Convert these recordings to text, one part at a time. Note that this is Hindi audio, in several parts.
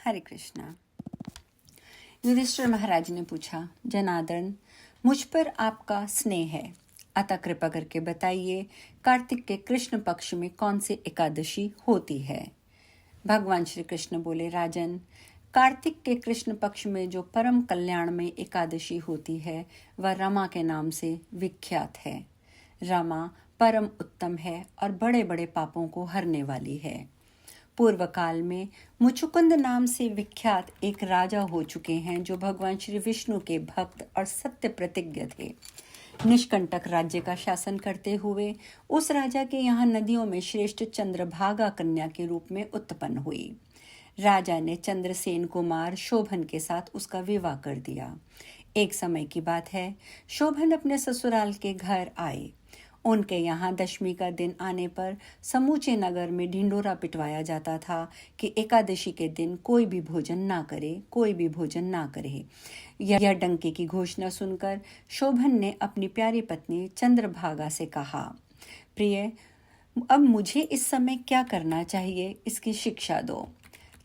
हरे कृष्णा। युधिष्ठिर महाराज ने पूछा, जनार्दन, मुझ पर आपका स्नेह है, अतः कृपा करके बताइए कार्तिक के कृष्ण पक्ष में कौन सी एकादशी होती है। भगवान श्री कृष्ण बोले, राजन, कार्तिक के कृष्ण पक्ष में जो परम कल्याण में एकादशी होती है वह रमा के नाम से विख्यात है। रमा परम उत्तम है और बड़े बड़े पापों को हरने वाली है। पूर्व काल में मुचुकुंद नाम से विख्यात एक राजा हो चुके हैं जो भगवान श्री विष्णु के भक्त और सत्य प्रतिज्ञ थे। निष्कंटक राज्य का शासन करते हुए उस राजा के यहाँ नदियों में श्रेष्ठ चंद्रभागा कन्या के रूप में उत्पन्न हुई। राजा ने चंद्रसेन कुमार शोभन के साथ उसका विवाह कर दिया। एक समय की बात है, शोभन अपने ससुराल के घर आए। उनके यहाँ दशमी का दिन आने पर समूचे नगर में ढिंढोरा पिटवाया जाता था कि एकादशी के दिन कोई भी भोजन ना करे, कोई भी भोजन ना करे। यह डंके की घोषणा सुनकर शोभन ने अपनी प्यारी पत्नी चंद्रभागा से कहा, प्रिय, अब मुझे इस समय क्या करना चाहिए, इसकी शिक्षा दो।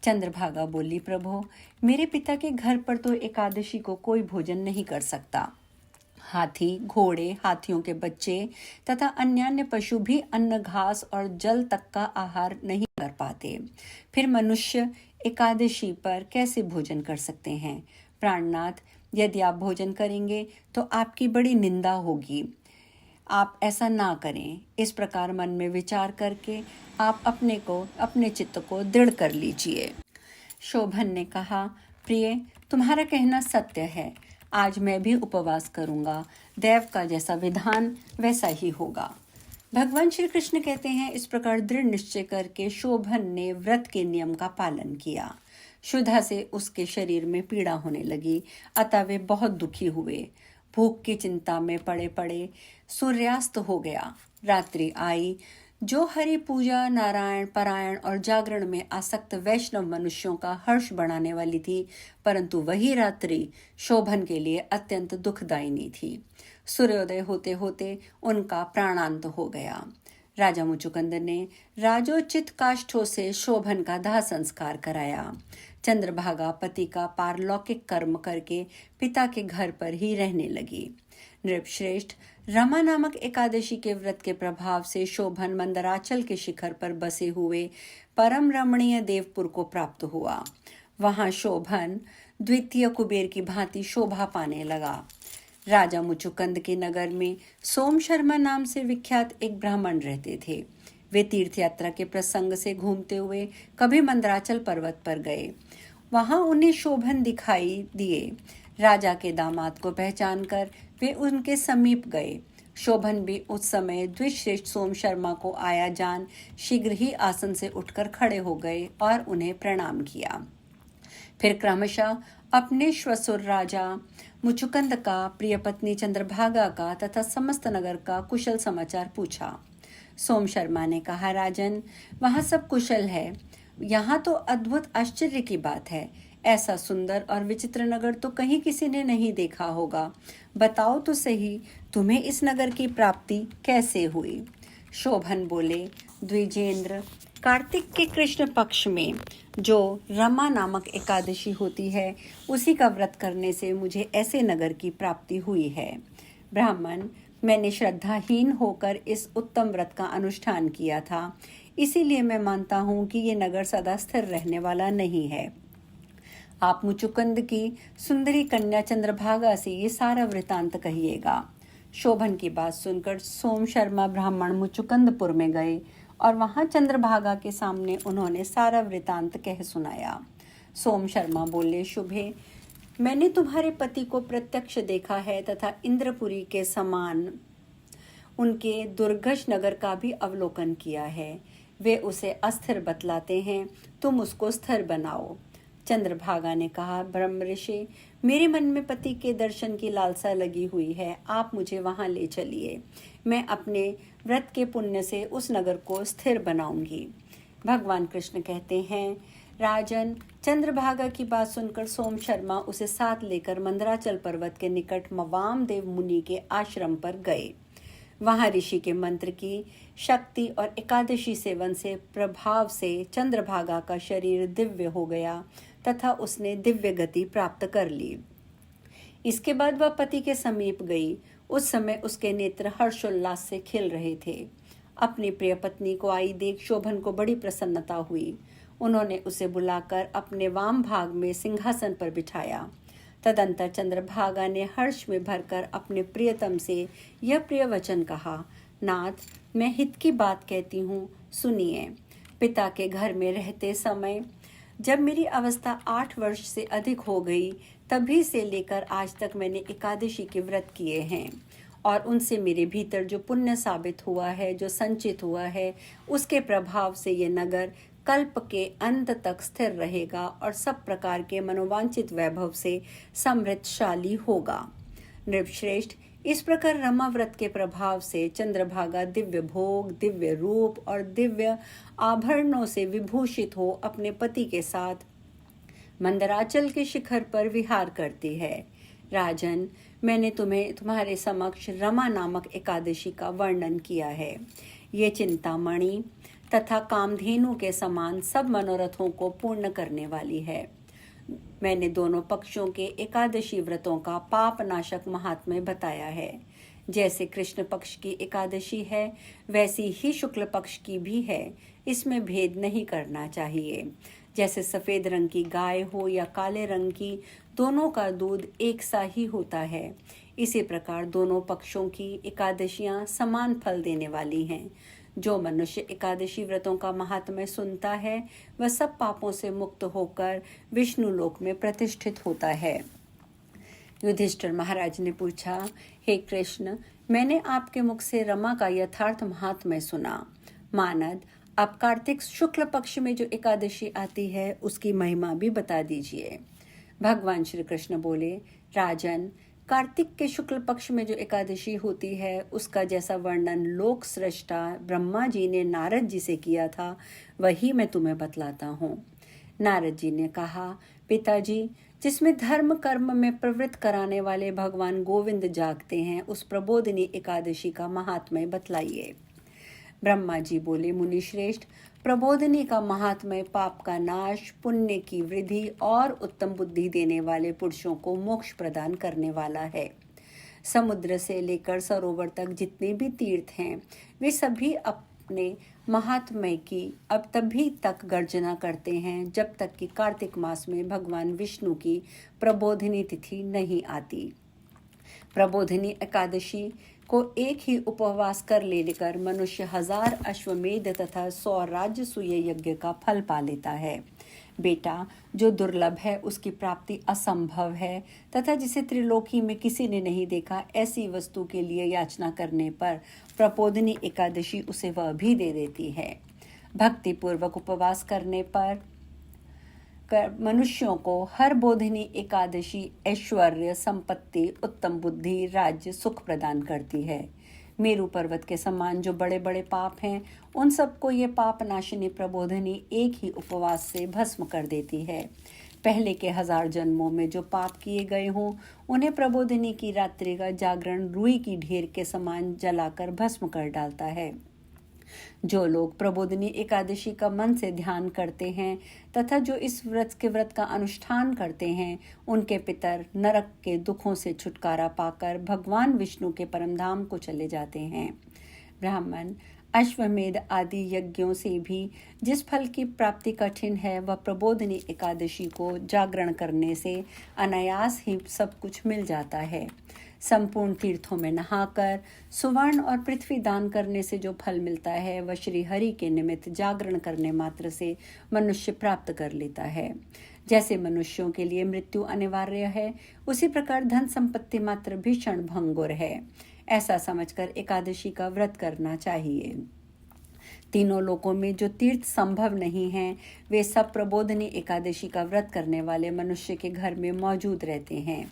चंद्रभागा बोली, प्रभु, मेरे पिता के घर पर तो एकादशी को कोई भोजन नहीं कर सकता। हाथी, घोड़े, हाथियों के बच्चे तथा अन्य पशु भी अन्न, घास और जल तक का आहार नहीं कर पाते। फिर मनुष्य एकादशी पर कैसे भोजन कर सकते हैं? प्राणनाथ, यदि आप भोजन करेंगे तो आपकी बड़ी निंदा होगी। आप ऐसा ना करें। इस प्रकार मन में विचार करके आप अपने चित्त को दृढ़ कर लीजिए। शोभन ने कहा, प्रिय, तुम्हारा कहना सत्य है। आज मैं भी उपवास करूंगा। देव का जैसा विधान वैसा ही होगा। भगवान श्री कृष्ण कहते हैं, इस प्रकार दृढ़ निश्चय करके शोभन ने व्रत के नियम का पालन किया। क्षुधा से उसके शरीर में पीड़ा होने लगी, अतः वे बहुत दुखी हुए। भूख की चिंता में पड़े पड़े सूर्यास्त हो गया। रात्रि आई। जो हरि पूजा, नारायण पारायण और जागरण में आसक्त वैष्णव मनुष्यों का हर्ष बढ़ाने वाली थी, परंतु वही रात्रि शोभन के लिए अत्यंत दुखदायिनी थी। सूर्योदय होते होते उनका प्राणांत हो गया। राजा मुचुकुंद ने राजोचित काष्ठों से शोभन का दाह संस्कार कराया। चंद्रभागा पति का पारलौकिक कर्म करके पिता के घर पर ही रहने लगी। नृपश्रेष्ठ, रमा नामक एकादशी के व्रत के प्रभाव से शोभन मंदराचल के शिखर पर बसे हुए परम रमणीय देवपुर को प्राप्त हुआ। वहां शोभन द्वितीय कुबेर की भांति शोभा पाने लगा। राजा मुचुकुंद के नगर में सोम शर्मा नाम से विख्यात एक ब्राह्मण रहते थे। वे तीर्थ यात्रा के प्रसंग से घूमते हुए कभी मंदराचल पर्वत पर गए। वहां उन्हें शोभन दिखाई दिए। राजा के दामाद को पहचानकर वे उनके समीप गए। शोभन भी उस समय द्विश्रेष्ठ सोम शर्मा को आया जान शीघ्र ही आसन से उठकर खड़े हो गए और उन्हें प्रणाम किया। फिर क्रमशः अपने श्वसुर राजा मुचुकुंद का, प्रिय पत्नी चंद्रभागा का तथा समस्त नगर का कुशल समाचार पूछा। सोम शर्मा ने कहा, राजन, वहाँ सब कुशल है। यहाँ तो अद्भुत आश्चर्य की बात है। ऐसा सुंदर और विचित्र नगर तो कहीं किसी ने नहीं देखा होगा। बताओ तो सही, तुम्हें इस नगर की प्राप्ति कैसे हुई? शोभन बोले, द्विजेंद्र, कार्तिक के कृष्ण पक्ष में जो रमा नामक एकादशी होती है, उसी का व्रत करने से मुझे ऐसे नगर की प्राप्ति हुई है। ब्राह्मण, मैंने श्रद्धाहीन होकर इस उत्तम व्रत का अनुष्ठान किया था, इसीलिए मैं मानता हूँ कि ये नगर सदा स्थिर रहने वाला नहीं है। आप मुचुकुंद की सुंदरी कन्या चंद्रभागा से ये सारा वृतांत कहिएगा। शोभन की बात सुनकर सोम शर्मा ब्राह्मण मुचुकुंदपुर में गए और वहां चंद्रभागा के सामने उन्होंने सारा वृतांत कह सुनाया। सोम शर्मा बोले, शुभे, मैंने तुम्हारे पति को प्रत्यक्ष देखा है तथा इंद्रपुरी के समान उनके दुर्गश नगर का भी अवलोकन किया है। वे उसे अस्थिर बतलाते हैं, तुम उसको स्थिर बनाओ। चंद्रभागा ने कहा, ब्रह्म ऋषि, मेरे मन में पति के दर्शन की लालसा लगी हुई है। आप मुझे वहां ले चलिए। मैं अपने व्रत के पुण्य से उस नगर को स्थिर बनाऊंगी। भगवान कृष्ण कहते हैं, राजन, चंद्रभागा की बात सुनकर सोम शर्मा उसे साथ लेकर मंदराचल पर्वत के निकट वामदेव मुनि के आश्रम पर गए। वहां ऋषि के मंत्र की शक्ति और एकादशी सेवन से प्रभाव से चंद्रभागा का शरीर दिव्य हो गया। तथा उसने दिव्य गति प्राप्त कर ली। इसके बाद वह पति के समीप गई। उस समय उसके नेत्र हर्षोल्लास से खिल रहे थे। अपनी प्रिय पत्नी को आई देख शोभन को बड़ी प्रसन्नता हुई। उन्होंने उसे बुलाकर अपने वाम भाग में सिंहासन पर बिठाया। तदंतर चंद्रभागा ने हर्ष में भरकर अपने प्रियतम से यह प्रिय वचन कहा, नाथ, मैं हित की बात कहती हूँ, सुनिए। पिता के घर में रहते समय जब मेरी अवस्था 8 वर्ष से अधिक हो गई, तभी से लेकर आज तक मैंने एकादशी के व्रत किए हैं और उनसे मेरे भीतर जो पुण्य साबित हुआ है, जो संचित हुआ है, उसके प्रभाव से ये नगर कल्प के अंत तक स्थिर रहेगा और सब प्रकार के मनोवांछित वैभव से समृद्धशाली होगा। नृपश्रेष्ठ, इस प्रकार रमा व्रत के प्रभाव से चंद्रभागा दिव्य भोग, दिव्य रूप और दिव्य आभरणों से विभूषित हो अपने पति के साथ मंदराचल के शिखर पर विहार करती है। राजन, मैंने तुम्हें तुम्हारे समक्ष रमा नामक एकादशी का वर्णन किया है। ये चिंतामणि तथा कामधेनु के समान सब मनोरथों को पूर्ण करने वाली है। मैंने दोनों पक्षों के एकादशी व्रतों का पाप नाशक महात्म्य बताया है। जैसे कृष्ण पक्ष की एकादशी है, वैसी ही शुक्ल पक्ष की भी है। इसमें भेद नहीं करना चाहिए। जैसे सफ़ेद रंग की गाय हो या काले रंग की, दोनों का दूध एक सा ही होता है। इसी प्रकार दोनों पक्षों की एकादशियां समान फल देने वाली हैं। जो मनुष्य एकादशी व्रतों का महात्म्य सुनता है, वह सब पापों से मुक्त होकर विष्णु लोक में प्रतिष्ठित होता है। युधिष्ठिर महाराज ने पूछा, हे कृष्ण, मैंने आपके मुख से रमा का यथार्थ महात्म्य सुना। मानद, आप कार्तिक शुक्ल पक्ष में जो एकादशी आती है, उसकी महिमा भी बता दीजिए। भगवान श्री कृष्ण बोले, राजन, कार्तिक के शुक्ल पक्ष में जो एकादशी होती है, उसका जैसा वर्णन लोक सृष्टा ब्रह्मा जी ने नारद जी से किया था, वही मैं तुम्हें बतलाता हूँ। नारद जी ने कहा, पिताजी, जिसमें धर्म कर्म में प्रवृत्त कराने वाले भगवान गोविंद जागते हैं, उस प्रबोधिनी एकादशी का महात्म्य बतलाइए। ब्रह्मा जी बोले, मुनिश्रेष्ठ, प्रबोधिनी का महात्म्य पाप का नाश, पुण्य की वृद्धि और उत्तम बुद्धि देने वाले पुरुषों को मोक्ष प्रदान करने वाला है। समुद्र से लेकर सरोवर तक जितने भी तीर्थ हैं, वे सभी अपने महात्म्य की अब तभी तक गर्जना करते हैं जब तक कि कार्तिक मास में भगवान विष्णु की प्रबोधिनी तिथि नहीं आती। प्रबोधिनी एकादशी को एक ही उपवास कर लेकर मनुष्य 1000 अश्वमेध तथा 100 राजसूय यज्ञ का फल पा लेता है। बेटा, जो दुर्लभ है उसकी प्राप्ति असंभव है तथा जिसे त्रिलोकी में किसी ने नहीं देखा, ऐसी वस्तु के लिए याचना करने पर प्रबोधिनी एकादशी उसे वह भी दे देती है। भक्ति पूर्वक उपवास करने पर मनुष्यों को हर बोधिनी एकादशी ऐश्वर्य, संपत्ति, उत्तम बुद्धि, राज्य, सुख प्रदान करती है। मेरु पर्वत के समान जो बड़े बड़े पाप हैं, उन सबको ये पाप नाशिनी प्रबोधिनी एक ही उपवास से भस्म कर देती है। पहले के 1000 जन्मों में जो पाप किए गए हों, उन्हें प्रबोधिनी की रात्रि का जागरण रुई की ढेर के समान जलाकर भस्म कर डालता है। जो लोग प्रबोधिनी एकादशी का मन से ध्यान करते हैं तथा जो इस व्रत का अनुष्ठान करते हैं, उनके पितर नरक के दुखों से छुटकारा पाकर भगवान विष्णु के परमधाम को चले जाते हैं। ब्राह्मण, अश्वमेध आदि यज्ञों से भी जिस फल की प्राप्ति कठिन है, वह प्रबोधिनी एकादशी को जागरण करने से अनायास ही सब कुछ मिल जाता है। संपूर्ण तीर्थों में नहाकर सुवर्ण और पृथ्वी दान करने से जो फल मिलता है, वह श्री हरि के निमित्त जागरण करने मात्र से मनुष्य प्राप्त कर लेता है। जैसे मनुष्यों के लिए मृत्यु अनिवार्य है, उसी प्रकार धन संपत्ति मात्र भी क्षण भंगुर है। ऐसा समझकर एकादशी का व्रत करना चाहिए। तीनों लोकों में जो तीर्थ संभव नहीं है, वे सब प्रबोधिनी एकादशी का व्रत करने वाले मनुष्य के घर में मौजूद रहते हैं।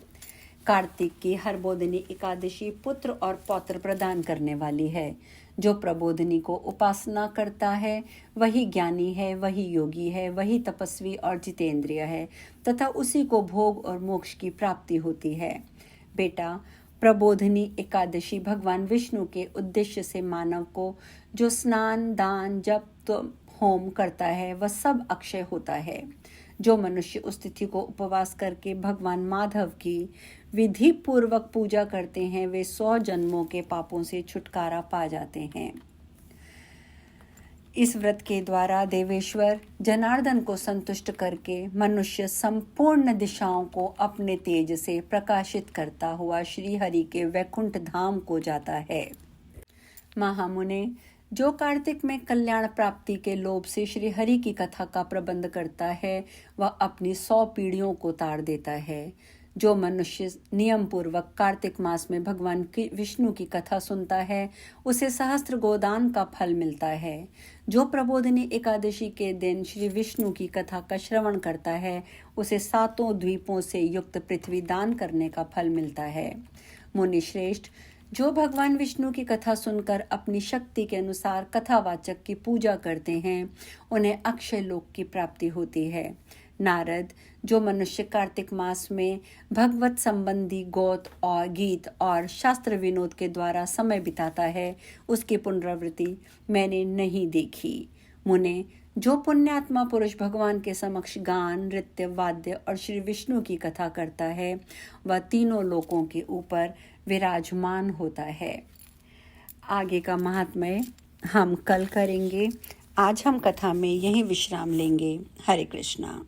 कार्तिक की हर बोधिनी एकादशी पुत्र और पौत्र प्रदान करने वाली है। जो प्रबोधिनी को उपासना करता है, वही ज्ञानी है, वही योगी है, वही तपस्वी और जितेंद्रिय है तथा उसी को भोग और मोक्ष की प्राप्ति होती है। बेटा, प्रबोधिनी एकादशी भगवान विष्णु के उद्देश्य से मानव को जो स्नान, दान, जप, होम करता है, वह सब अक्षय होता है। जो मनुष्य उस तिथि को उपवास करके भगवान माधव की विधि पूर्वक पूजा करते हैं वे 100 जन्मों के पापों से छुटकारा पा जाते हैं। इस व्रत के द्वारा देवेश्वर जनार्दन को संतुष्ट करके मनुष्य संपूर्ण दिशाओं को अपने तेज से प्रकाशित करता हुआ श्री हरि के वैकुंठ धाम को जाता है। महामुने, जो कार्तिक में कल्याण प्राप्ति के लोभ से श्री हरि की कथा का प्रबंध करता है वह अपनी 100 पीढ़ियों को तार देता है। जो मनुष्य नियम पूर्वक कार्तिक मास में भगवान की विष्णु की कथा सुनता है उसे सहस्त्र गोदान का फल मिलता है। जो प्रबोधिनी एकादशी के दिन श्री विष्णु की कथा का श्रवण करता है उसे 7 द्वीपों से युक्त पृथ्वी दान करने का फल मिलता है। मुनि श्रेष्ठ, जो भगवान विष्णु की कथा सुनकर अपनी शक्ति के अनुसार कथावाचक की पूजा करते हैं उन्हें अक्षय लोक की प्राप्ति होती है। नारद, जो मनुष्य कार्तिक मास में भगवत संबंधी गीत और शास्त्र विनोद के द्वारा समय बिताता है उसकी पुनरावृत्ति मैंने नहीं देखी। मुने, जो पुण्यात्मा पुरुष भगवान के समक्ष गान, नृत्य, वाद्य और श्री विष्णु की कथा करता है वह तीनों लोकों के ऊपर विराजमान होता है। आगे का महात्म्य हम कल करेंगे। आज हम कथा में यही विश्राम लेंगे। हरे कृष्णा।